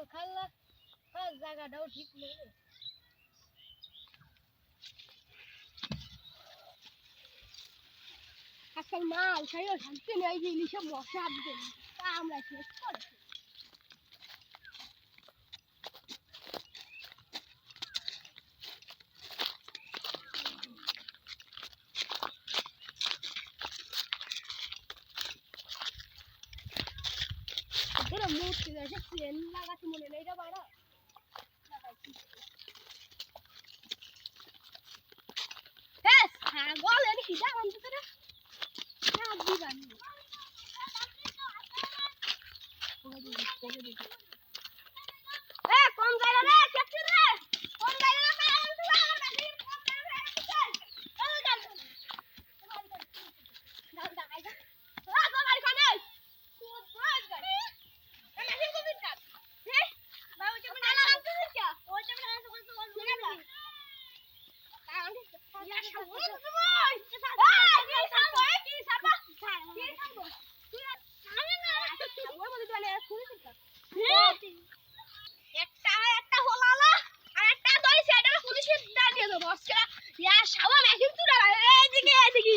মাল খাল্লা জায়গাটাও ঠিক নেই আজকাল মাল খাইও শান্তি নেই যে ইলিশে মশা দেন তা আমরা শেষ করেছি মূর্তি আছে ট্রেন লাগাতে মনে নেই রে বাইরা হ্যাঁ ছাগল এর কি দাম আনতে রে না দিবান এ কোন জায়গা রে কেটে রে কোন জায়গা রে আনতে আমার কাছে কোন জায়গা রে চল চল না দাঁড়াই যা আ তো গাড়ি খানে তুই বল গাড়ি না না কি করছিস হে ভাই ওটা মানে আনতে দিছ কি ওটা মানে আনতে বলতে বল ঠিক আছে ইয়া শাবল ভাই কি সাবা কি সাবা কি সাবা তুই আরে না ওই বলি তুই আলে শুনিস কি একটা হলালা আর একটা দড়ি সেটা পুলিশে দাঁড়িয়ে দেবো আজকে ইয়া শাবা মেশিন তুই এদিকে